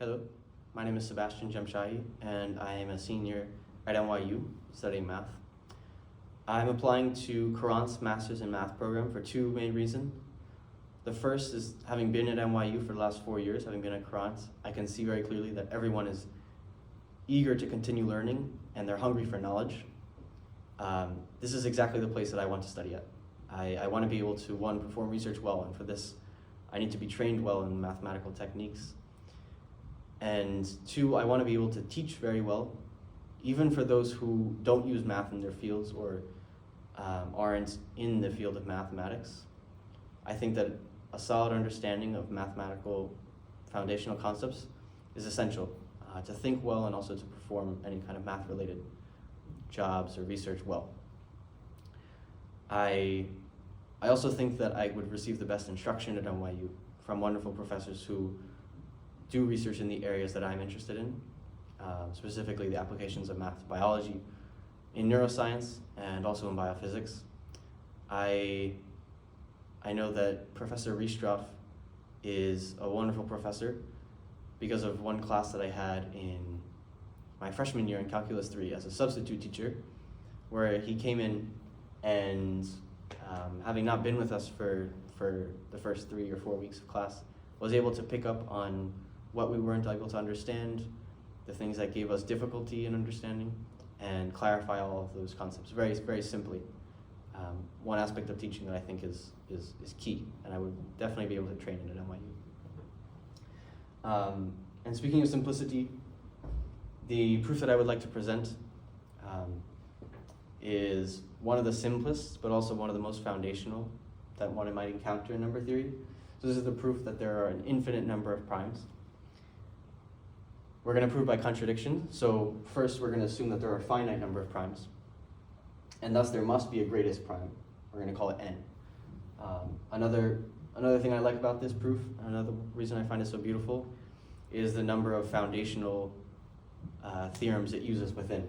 Hello, my name is Sebastian Jamshahi, and I am a senior at NYU studying math. I'm applying to Courant's Master's in Math program for two main reasons. The first is, having been at NYU for the last 4 years, having been at Courant, I can see very clearly that everyone is eager to continue learning and they're hungry for knowledge. This is exactly the place that I want to study at. I want to be able to, one, perform research well, and for this, I need to be trained well in mathematical techniques. And two, I want to be able to teach very well, even for those who don't use math in their fields or aren't in the field of mathematics. I think that a solid understanding of mathematical foundational concepts is essential to think well and also to perform any kind of math-related jobs or research well. I also think that I would receive the best instruction at NYU from wonderful professors who do research in the areas that I'm interested in, specifically the applications of math to biology, in neuroscience, and also in biophysics. I know that Professor Riestroff is a wonderful professor because of one class that I had in my freshman year in Calculus 3 as a substitute teacher, where he came in and having not been with us for the first 3 or 4 weeks of class, was able to pick up on what we weren't able to understand, the things that gave us difficulty in understanding, and clarify all of those concepts very, very simply. One aspect of teaching that I think is key, and I would definitely be able to train it at NYU. And speaking of simplicity, the proof that I would like to present is one of the simplest, but also one of the most foundational that one might encounter in number theory. So this is the proof that there are an infinite number of primes. We're going to prove by contradiction. So first, we're going to assume that there are a finite number of primes, and thus there must be a greatest prime. We're going to call it n. Another thing I like about this proof, another reason I find it so beautiful, is the number of foundational theorems it uses within.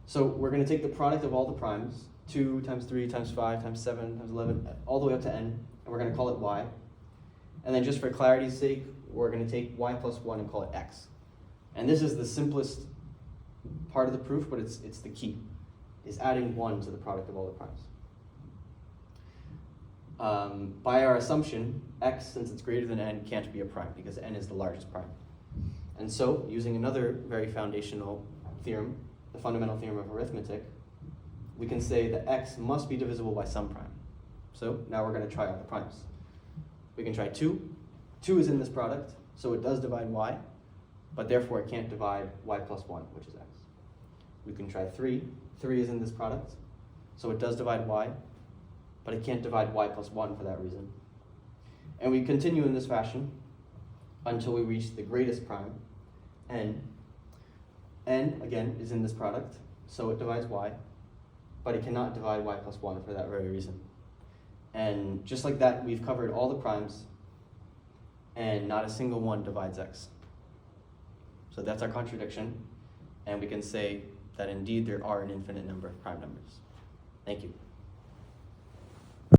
So we're going to take the product of all the primes, 2 times 3 times 5 times 7 times 11, all the way up to n, and we're going to call it y. And then just for clarity's sake, we're going to take y plus 1 and call it x. And this is the simplest part of the proof, but it's the key, is adding 1 to the product of all the primes. By our assumption, x, since it's greater than n, can't be a prime because n is the largest prime. And so, using another very foundational theorem, the fundamental theorem of arithmetic, we can say that x must be divisible by some prime. So now we're going to try all the primes. We can try 2. 2 is in this product, so it does divide y, but therefore it can't divide y plus 1, which is x. We can try 3. 3 is in this product, so it does divide y, but it can't divide y plus 1 for that reason. And we continue in this fashion until we reach the greatest prime, n. n, again, is in this product, so it divides y, but it cannot divide y plus 1 for that very reason. And just like that, we've covered all the primes, and not a single one divides x. So that's our contradiction, and we can say that indeed there are an infinite number of prime numbers. Thank you.